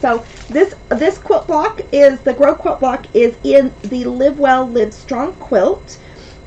So this quilt block is, the Grow quilt block is in the Live Well, Live Strong quilt.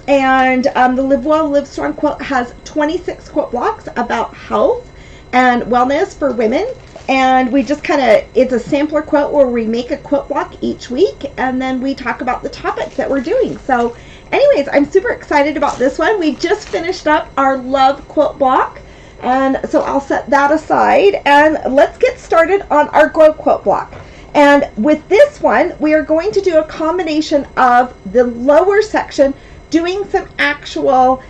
And the Live Well, Live Strong quilt has 26 quilt blocks about health and wellness for women. And we just it's a sampler quilt where we make a quilt block each week and then we talk about the topics that we're doing. So anyways, I'm super excited about this one. We just finished up our Love quilt block. And so I'll set that aside and let's get started on our Grow quilt block. And with this one, we are going to do a combination of the lower section, doing some actual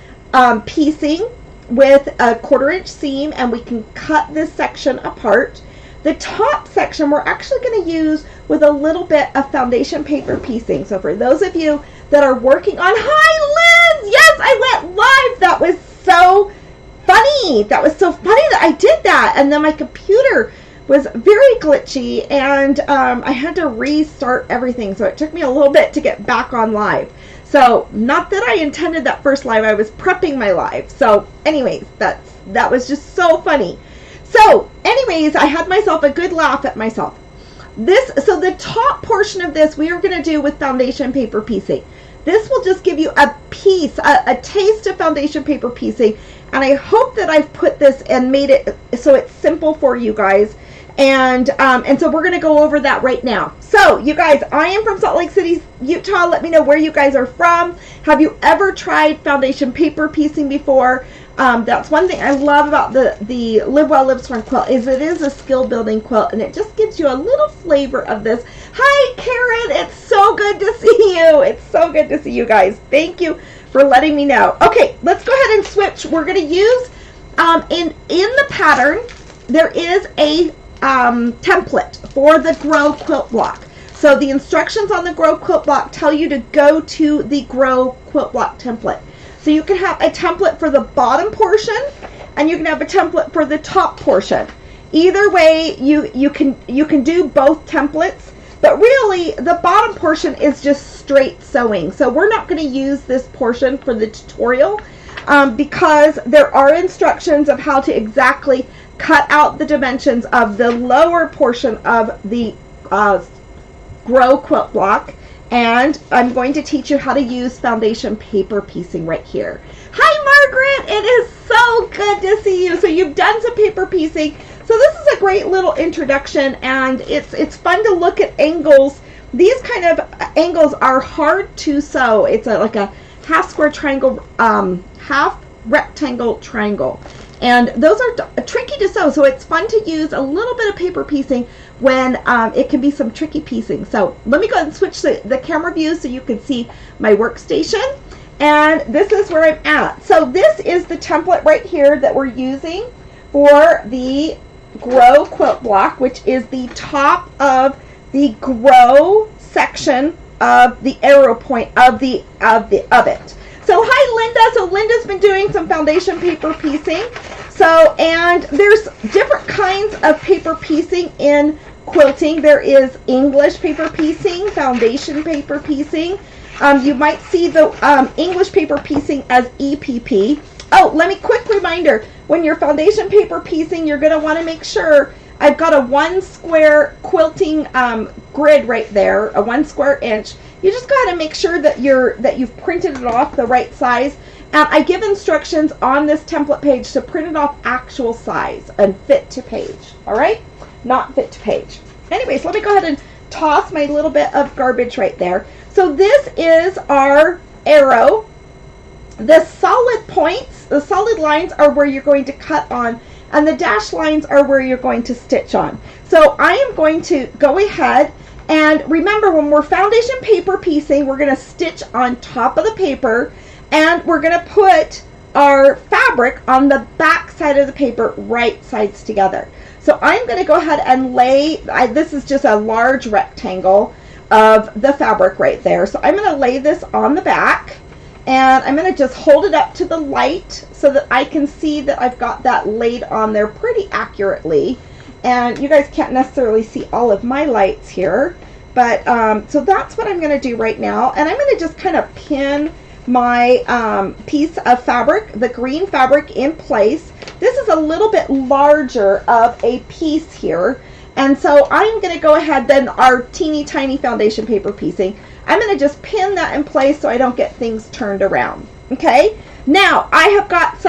piecing with a 1/4-inch seam, and we can cut this section apart. The top section we're actually going to use with a little bit of foundation paper piecing. So for those of you that are working on, hi Liz, yes, I went live. That was so funny. That was so funny that I did that, and then my computer was very glitchy and I had to restart everything, so it took me a little bit to get back on live. So not that I intended that first live, I was prepping my live. So anyways, that was just so funny. So anyways, I had myself a good laugh at myself. So the top portion of this we are going to do with foundation paper piecing. This will just give you a piece, a taste of foundation paper piecing. And I hope that I've put this and made it so it's simple for you guys. And so we're going to go over that right now. So you guys, I am from Salt Lake City, Utah. Let me know where you guys are from. Have you ever tried foundation paper piecing before? That's one thing I love about the Live Well, Live Strong quilt, is it is a skill building quilt, and it just gives you a little flavor of this. Hi Karen, it's so good to see you. It's so good to see you guys. Thank you for letting me know. Okay, let's go ahead and switch. We're going to use in the pattern there is a template for the Grow quilt block. So the instructions on the Grow quilt block tell you to go to the Grow quilt block template. So you can have a template for the bottom portion and you can have a template for the top portion. Either way, you can do both templates, but really the bottom portion is just straight sewing. So we're not going to use this portion for the tutorial because there are instructions of how to exactly cut out the dimensions of the lower portion of the Grow quilt block, and I'm going to teach you how to use foundation paper piecing right here. Hi Margaret, it is so good to see you. So you've done some paper piecing. So this is a great little introduction, and it's fun to look at angles. These kind of angles are hard to sew. It's like a half square triangle, half rectangle triangle. And those are tricky to sew, so it's fun to use a little bit of paper piecing when it can be some tricky piecing. So let me go ahead and switch the camera view so you can see my workstation. And this is where I'm at. So this is the template right here that we're using for the Grow quilt block, which is the top of the Grow section of the arrow point of it. So hi Linda. So Linda's been doing some foundation paper piecing. So, and there's different kinds of paper piecing in quilting. There is English paper piecing, foundation paper piecing. You might see the English paper piecing as EPP. Oh, let me quick reminder, when you're foundation paper piecing, you're going to want to make sure I've got a 1 square quilting grid right there, a 1 square inch. You just got to make sure that you've printed it off the right size. And I give instructions on this template page to print it off actual size and fit to page. All right, not fit to page. Anyways, let me go ahead and toss my little bit of garbage right there. So this is our arrow. The solid points, the solid lines are where you're going to cut on, and the dashed lines are where you're going to stitch on. So I am going to go ahead, and remember, when we're foundation paper piecing, we're going to stitch on top of the paper, and we're going to put our fabric on the back side of the paper, right sides together. So I'm going to go ahead and lay, this is just a large rectangle of the fabric right there. So I'm going to lay this on the back, and I'm going to just hold it up to the light so that I can see that I've got that laid on there pretty accurately. And you guys can't necessarily see all of my lights here, but so that's what I'm going to do right now. And I'm going to just kind of pin my piece of fabric, the green fabric, in place. This is a little bit larger of a piece here, And so I'm going to go ahead, then our teeny tiny foundation paper piecing, I'm going to just pin that in place so I don't get things turned around. Okay, now I have got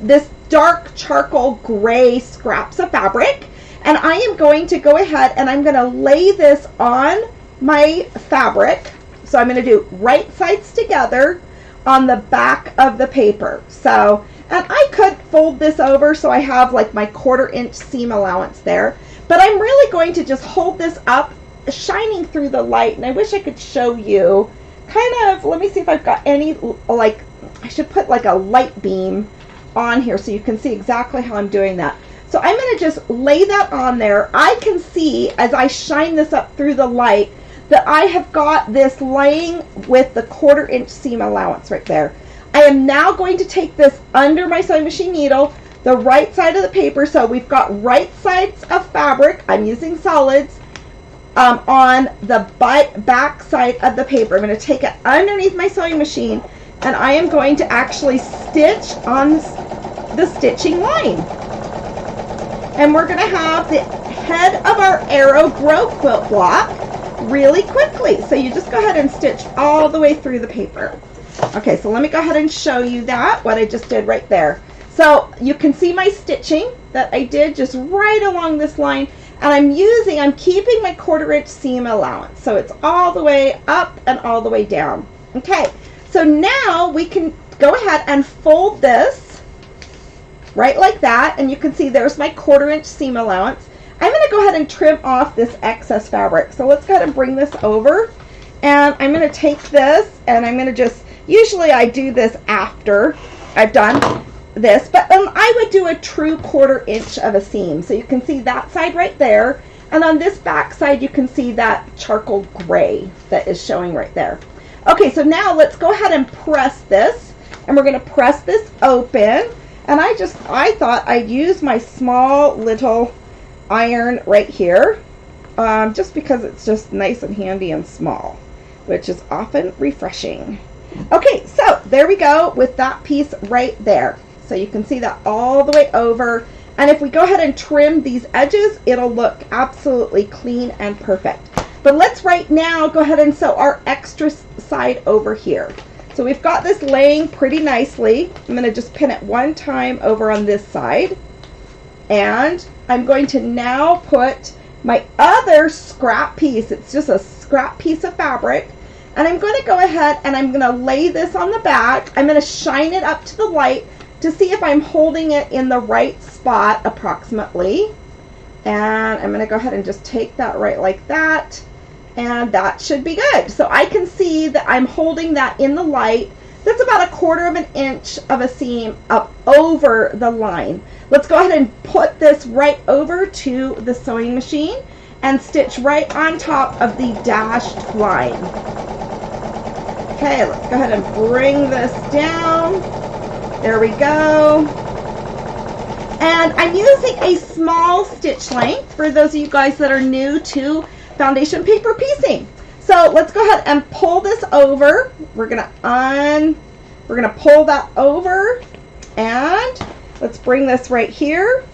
this dark charcoal gray scraps of fabric, and I am going to go ahead and I'm going to lay this on my fabric. So I'm going to do right sides together on the back of the paper. So, and I could fold this over so I have like my 1/4 inch seam allowance there, but I'm really going to just hold this up, shining through the light. And I wish I could show you kind of, let me see if I've got any, like, I should put like a light beam on here so you can see exactly how I'm doing that. So I'm going to just lay that on there. I can see as I shine this up through the light that I have got this laying with the 1/4 inch seam allowance right there. I am now going to take this under my sewing machine needle, the right side of the paper. So we've got right sides of fabric. I'm using solids on the back side of the paper. I'm going to take it underneath my sewing machine, and I am going to actually stitch on the stitching line. And we're going to have the head of our arrow grow quilt block really quickly. So you just go ahead and stitch all the way through the paper. Okay, so let me go ahead and show you that, what I just did right there. So you can see my stitching that I did just right along this line, and I'm keeping my 1/4 inch seam allowance. So it's all the way up and all the way down. Okay, so now we can go ahead and fold this right like that, and you can see there's my 1/4 inch seam allowance. I'm going to go ahead and trim off this excess fabric. So let's go ahead and bring this over, and I'm going to take this and I'm going to just, usually I do this after I've done this, but I would do a true 1/4 inch of a seam. So you can see that side right there, and on this back side you can see that charcoal gray that is showing right there. Okay, so now let's go ahead and press this, and we're going to press this open. And I thought I'd use my small little iron right here, just because it's just nice and handy and small, which is often refreshing. Okay, so there we go with that piece right there. So you can see that all the way over, and if we go ahead and trim these edges, it'll look absolutely clean and perfect. But let's right now go ahead and sew our extra side over here. So we've got this laying pretty nicely. I'm going to just pin it one time over on this side, and I'm going to now put my other scrap piece. It's just a scrap piece of fabric, and I'm going to go ahead and I'm going to lay this on the back. I'm going to shine it up to the light to see if I'm holding it in the right spot approximately. And I'm going to go ahead and just take that right like that, and that should be good. So I can see that I'm holding that in the light. That's about a 1/4 inch of a seam up over the line. Let's go ahead and put this right over to the sewing machine and stitch right on top of the dashed line. Okay, let's go ahead and bring this down. There we go. And I'm using a small stitch length for those of you guys that are new to foundation paper piecing. So let's go ahead and pull this over. We're gonna pull that over, and let's bring this right here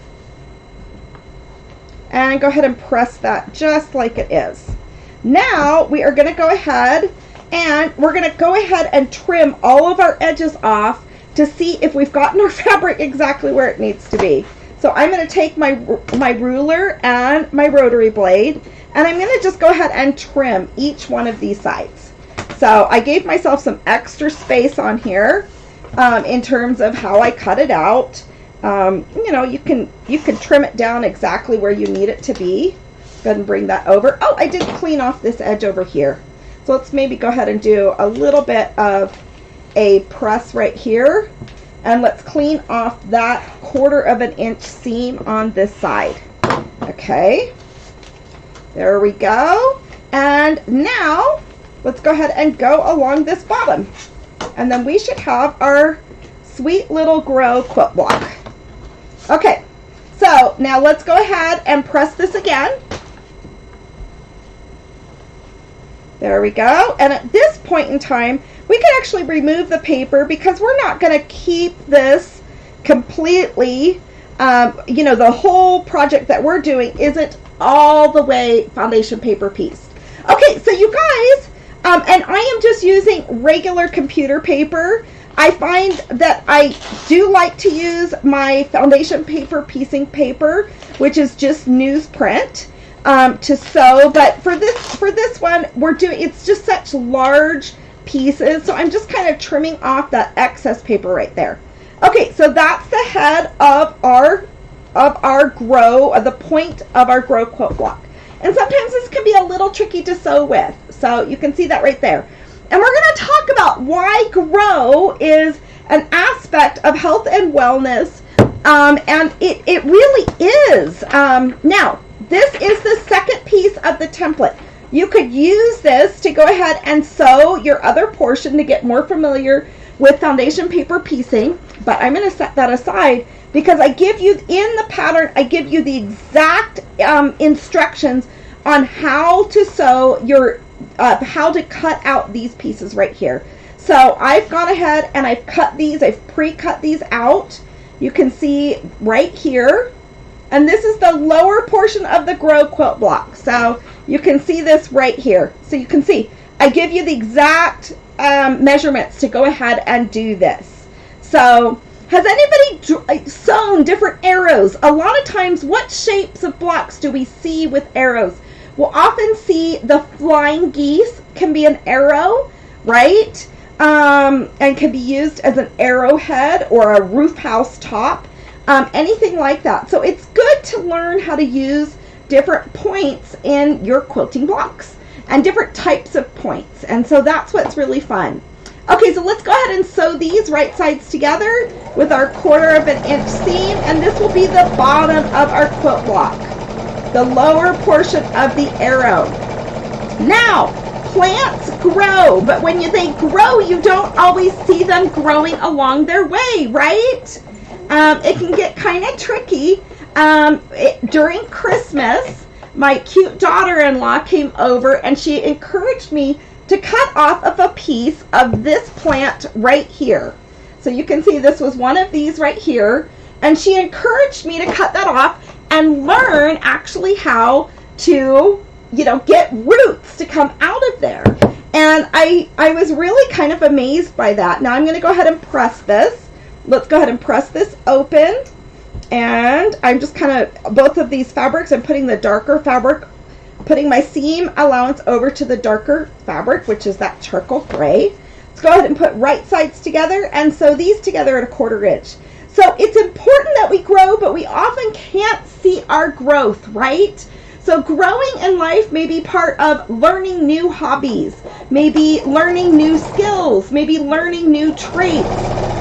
and go ahead and press that just like it is. Now we are going to go ahead and we're going to go ahead and trim all of our edges off to see if we've gotten our fabric exactly where it needs to be. So I'm going to take my ruler and my rotary blade, and I'm going to just go ahead and trim each one of these sides. So I gave myself some extra space on here in terms of how I cut it out. You know, you can trim it down exactly where you need it to be. Go ahead and bring that over. Oh, I did clean off this edge over here. So let's maybe go ahead and do a little bit of a press right here, and let's clean off that 1/4 inch seam on this side. Okay, there we go. And now let's go ahead and go along this bottom, and then we should have our sweet little grow quilt block. Okay, so now let's go ahead and press this again. There we go. And at this point in time, we can actually remove the paper because we're not going to keep this completely, you know, the whole project that we're doing isn't all the way foundation paper pieced. Okay, so you guys, and I am just using regular computer paper. I find that I do like to use my foundation paper piecing paper, which is just newsprint, to sew. But for this one, it's just such large pieces, so I'm just kind of trimming off that excess paper right there. Okay, so that's the head of our grow, the point of our grow quilt block. And sometimes this can be a little tricky to sew with, so you can see that right there. And we're going to talk about why grow is an aspect of health and wellness, and it really is. Now, this is the second piece of the template. You could use this to go ahead and sew your other portion to get more familiar with foundation paper piecing, but I'm going to set that aside because I give you, in the pattern, I give you the exact instructions on how to sew your, how to cut out these pieces right here. So I've gone ahead and I've cut these, I've pre-cut these out. You can see right here, and this is the lower portion of the grow quilt block. So you can see this right here. So you can see, I give you the exact measurements to go ahead and do this. So has anybody sewn different arrows? A lot of times, what shapes of blocks do we see with arrows? We'll often see the flying geese can be an arrow, right? And can be used as an arrowhead or a roof house top, anything like that. So it's good to learn how to use different points in your quilting blocks and different types of points. And so that's what's really fun. Okay, so let's go ahead and sew these right sides together with our 1/4 of an inch seam, and this will be the bottom of our quilt block, the lower portion of the arrow. Now, plants grow, but when they grow, you don't always see them growing along their way, right? It can get kind of tricky. During Christmas, my cute daughter-in-law came over and she encouraged me to cut off of a piece of this plant right here. So you can see this was one of these right here, and she encouraged me to cut that off and learn actually how to, get roots to come out of there. And I was really kind of amazed by that. Now I'm going to go ahead and press this. Let's go ahead and press this open. And I'm just kind of, both of these fabrics, I'm putting the darker fabric, putting my seam allowance over to the darker fabric, which is that charcoal gray. Let's go ahead and put right sides together and sew these together at a 1/4 inch. So it's important that we grow, but we often can't see our growth, right? So growing in life may be part of learning new hobbies, maybe learning new skills, maybe learning new traits,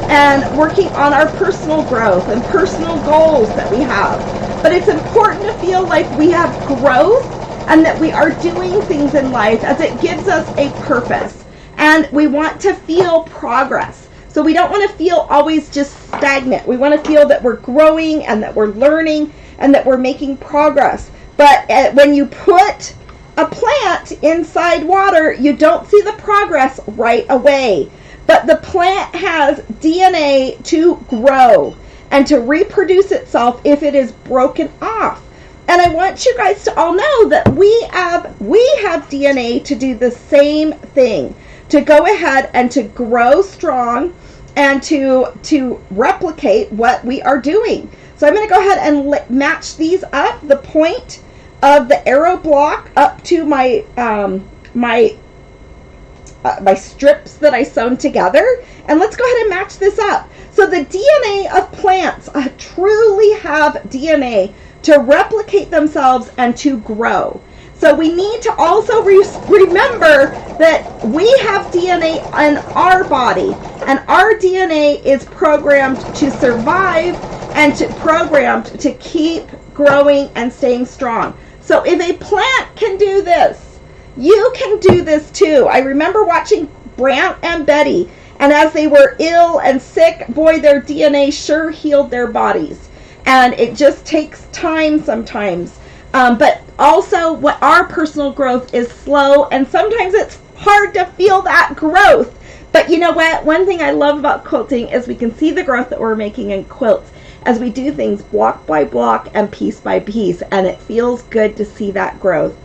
and working on our personal growth and personal goals that we have. But it's important to feel like we have growth and that we are doing things in life, as it gives us a purpose. And we want to feel progress. So we don't want to feel always just stagnant. We want to feel that we're growing and that we're learning and that we're making progress. But when you put a plant inside water, you don't see the progress right away. But the plant has DNA to grow and to reproduce itself if it is broken off. And I want you guys to all know that we have DNA to do the same thing, to go ahead and to grow strong and to replicate what we are doing. So I'm going to go ahead and match these up, the point of the arrow block up to my my strips that I sewn together, and let's go ahead and match this up. So the DNA of plants truly have DNA to replicate themselves and to grow. So we need to also remember that we have DNA in our body, and our DNA is programmed to survive and programmed to keep growing and staying strong. So if a plant can do this, you can do this too. I remember watching Brant and Betty, and as they were ill and sick, boy, their DNA sure healed their bodies. And it just takes time sometimes. But also, what our personal growth is slow, and sometimes it's hard to feel that growth. But you know what? One thing I love about quilting is we can see the growth that we're making in quilts. as we do things block by block and piece by piece, and it feels good to see that growth.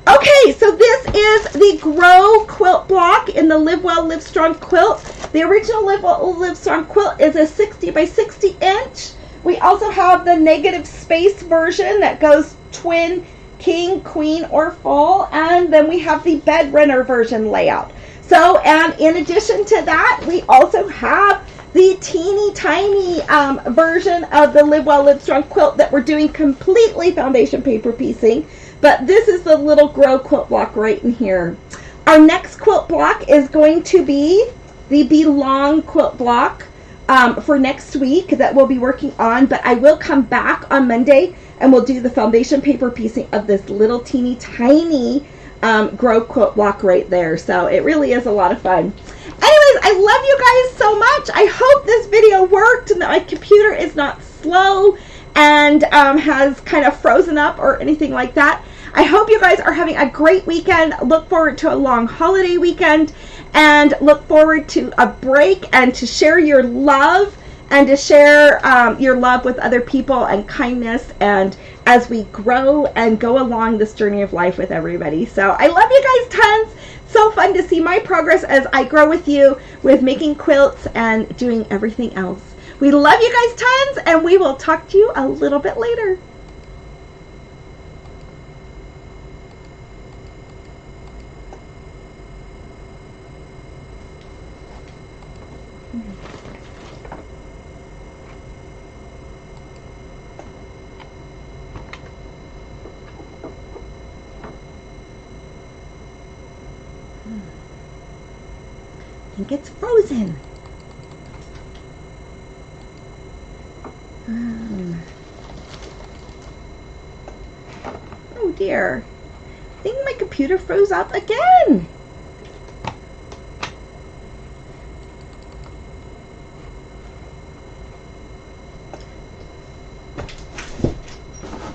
Okay, so this is the Grow quilt block in the Live Well, Live Strong quilt. The original Live Well, Live Strong quilt is a 60 by 60 inch. We also have the negative space version that goes twin, king, queen, or full, and then we have the bed renter version layout. So, and in addition to that, we also have the teeny tiny version of the Live Well, Live Strong quilt that we're doing completely foundation paper piecing. But this is the little Grow quilt block right in here. Our next quilt block is going to be the Belong quilt block for next week that we'll be working on. But I will come back on Monday and we'll do the foundation paper piecing of this little teeny tiny Grow quilt block right there. So it really is a lot of fun. Anyways, I love you guys so much. I hope this video worked and that my computer is not slow and has kind of frozen up or anything like that. I hope you guys are having a great weekend. Look forward to a long holiday weekend and look forward to a break and to share your love and to share your love with other people and kindness, and as we grow and go along this journey of life with everybody. So I love you guys tons. So fun to see my progress as I grow with you with making quilts and doing everything else. We love you guys tons, and we will talk to you a little bit later. I think it's frozen. Oh dear. I think my computer froze up again.